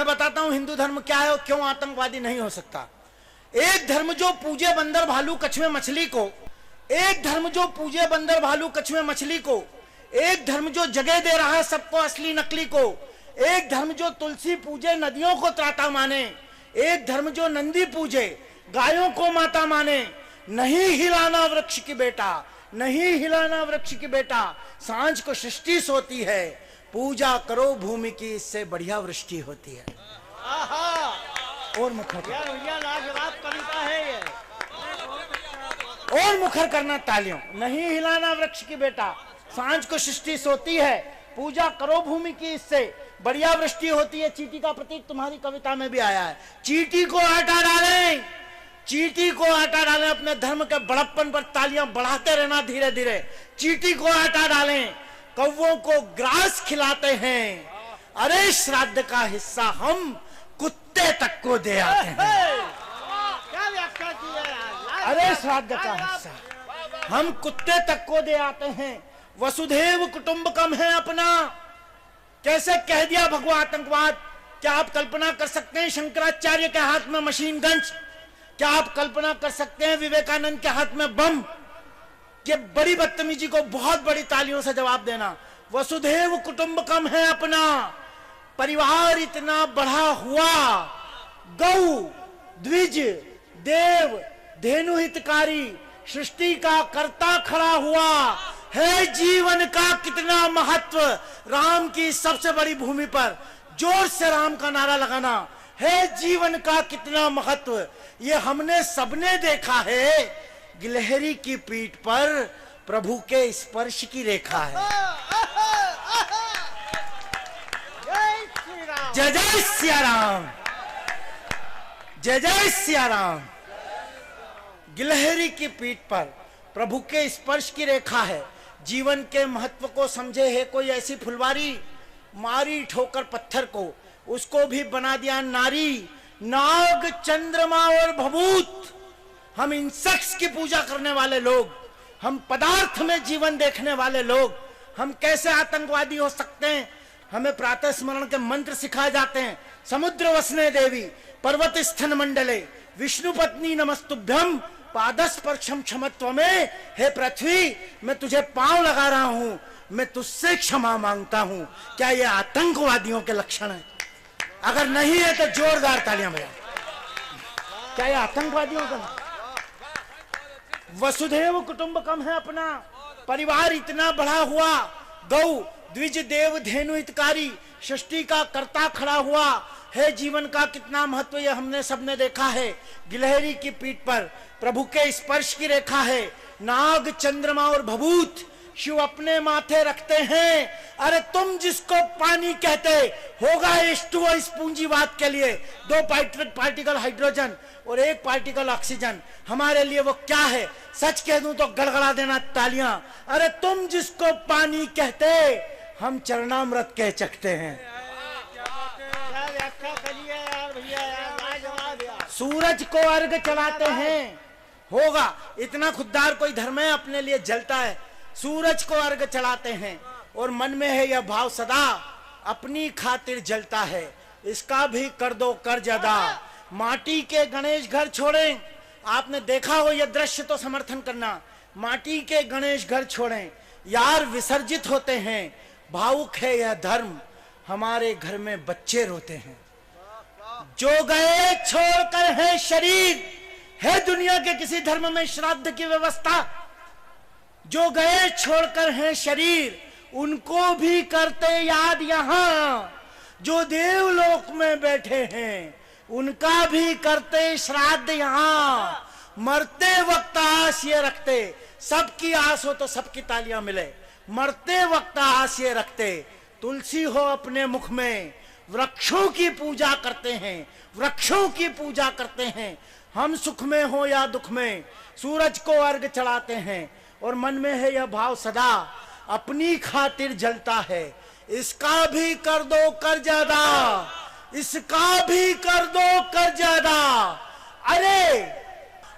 मैं बताता हूं हिंदू धर्म क्या है और क्यों आतंकवादी नहीं हो सकता। एक धर्म जो पूजे बंदर भालू कछुए मछली को, एक धर्म जो पूजे बंदर भालू कछुए मछली को, एक धर्म जो जगह दे रहा है सबको असली नकली को, एक धर्म जो तुलसी पूजे नदियों को त्राता माने, एक धर्म जो नंदी पूजे गायों को माता माने। नहीं हिलाना वृक्ष की बेटा, नहीं हिलाना वृक्ष की बेटा, सांझ को सृष्टि सोती है, पूजा करो भूमि की, इससे बढ़िया वृष्टि होती है। और मुखर लाजवाब कविता है ये। और मुखर करना तालियों। नहीं हिलाना वृक्ष की बेटा, सांझ को सृष्टि सोती है, पूजा करो भूमि की, इससे बढ़िया वृष्टि होती है। चींटी का प्रतीक तुम्हारी कविता में भी आया है। चींटी को हटा डालें, चींटी को हटा डालें। अपने धर्म के बड़प्पन पर तालियां बढ़ाते रहना धीरे धीरे। चींटी को हटा डालें, कौवों को ग्रास खिलाते हैं। अरे श्राद्ध का हिस्सा हम कुत्ते तक को दे आते हैं। क्या व्याख्या की है? अरे श्राद्ध का हिस्सा हम कुत्ते तक को दे आते हैं। वसुधैव कुटुंबकम है अपना। कैसे कह दिया भगवा आतंकवाद। क्या आप कल्पना कर सकते हैं शंकराचार्य के हाथ में मशीन गन्स? क्या आप कल्पना कर सकते हैं विवेकानंद के हाथ में बम? ये बड़ी बदतमीजी को बहुत बड़ी तालियों से जवाब देना। वसुधैव कुटुंबकम है अपना, परिवार इतना बड़ा हुआ, गौ द्विज देव धेनु हितकारी, सृष्टि का कर्ता खड़ा हुआ है। जीवन का कितना महत्व, राम की सबसे बड़ी भूमि पर जोर से राम का नारा लगाना है। जीवन का कितना महत्व, ये हमने सबने देखा है। गिलहरी की पीठ पर प्रभु के स्पर्श की रेखा है। जय जय सिया राम, जय जय सिया राम। गिलहरी की पीठ पर प्रभु के स्पर्श की रेखा है। जीवन के महत्व को समझे है कोई ऐसी फुलवारी, मारी ठोकर पत्थर को, उसको भी बना दिया नारी। नाग चंद्रमा और भभूत, हम इंसेक्ट्स की पूजा करने वाले लोग, हम पदार्थ में जीवन देखने वाले लोग, हम कैसे आतंकवादी हो सकते हैं? हमें प्रातः स्मरण के मंत्र सिखाए जाते हैं। समुद्र वसने देवी, पर्वत स्थन मंडले, विष्णु पत्नी नमस्तुभ्यम, पादस्पर्शम क्षमत्व में। हे पृथ्वी, मैं तुझे पांव लगा रहा हूं, मैं तुझसे क्षमा मांगता हूं। क्या ये आतंकवादियों के लक्षण है? अगर नहीं है तो जोरदार तालियां बजाओ। क्या ये आतंकवादियों का? वसुधैव कुटुंबकम है अपना, परिवार इतना बड़ा हुआ, गौ द्विज देव धेनु हितकारी, सृष्टि का कर्ता खड़ा हुआ है। जीवन का कितना महत्व, ये हमने सबने देखा है। गिलहरी की पीठ पर प्रभु के स्पर्श की रेखा है। नाग चंद्रमा और भभूत शिव अपने माथे रखते हैं। अरे तुम जिसको पानी कहते होगा H2O इस पूंजीवाद के लिए, 2 पार्टिकल हाइड्रोजन और 1 पार्टिकल ऑक्सीजन, हमारे लिए वो क्या है? सच कह दूं तो गड़गड़ा देना तालियां। अरे तुम जिसको पानी कहते, हम चरणामृत कह चखते हैं। क्या व्याख्या करिए यार भैया, यार सूरज को अर्घ चढ़ाते हैं। होगा इतना खुददार कोई धर्म है अपने लिए जलता है? सूरज को अर्घ चढ़ाते हैं और मन में है यह भाव सदा, अपनी खातिर जलता है, इसका भी कर दो कर्ज अदा। माटी के गणेश घर छोड़ें। आपने देखा हो यह दृश्य तो समर्थन करना। माटी के गणेश घर छोड़ें, यार विसर्जित होते हैं। भावुक है यह धर्म, हमारे घर में बच्चे रोते हैं। जो गए छोड़कर है शरीर, है दुनिया के किसी धर्म में श्राद्ध की व्यवस्था? जो गए छोड़कर हैं शरीर, उनको भी करते याद यहाँ। जो देवलोक में बैठे हैं, उनका भी करते श्राद्ध यहाँ। मरते वक्त आस ये रखते, सबकी आस हो तो सबकी तालियां मिले। मरते वक्त आस ये रखते, तुलसी हो अपने मुख में, वृक्षों की पूजा करते हैं, वृक्षों की पूजा करते हैं। हम सुख में हो या दुख में, सूरज को अर्घ चढ़ाते हैं और मन में है यह भाव सदा, अपनी खातिर जलता है, इसका भी कर दो कर्ज अदा, इसका भी कर दो कर्ज अदा। अरे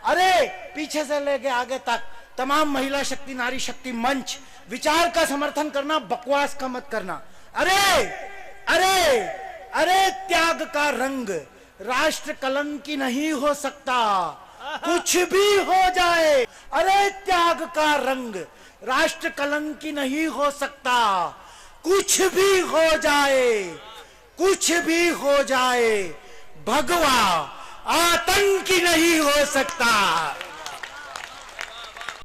अरे पीछे से लेके आगे तक तमाम महिला शक्ति नारी शक्ति मंच, विचार का समर्थन करना, बकवास का मत करना। अरे अरे अरे त्याग का रंग राष्ट्र कलंकी नहीं हो सकता, कुछ भी हो जाए। अरे त्याग का रंग राष्ट्र कलंकी नहीं हो सकता, कुछ भी हो जाए, कुछ भी हो जाए, भगवा आतंकी नहीं हो सकता।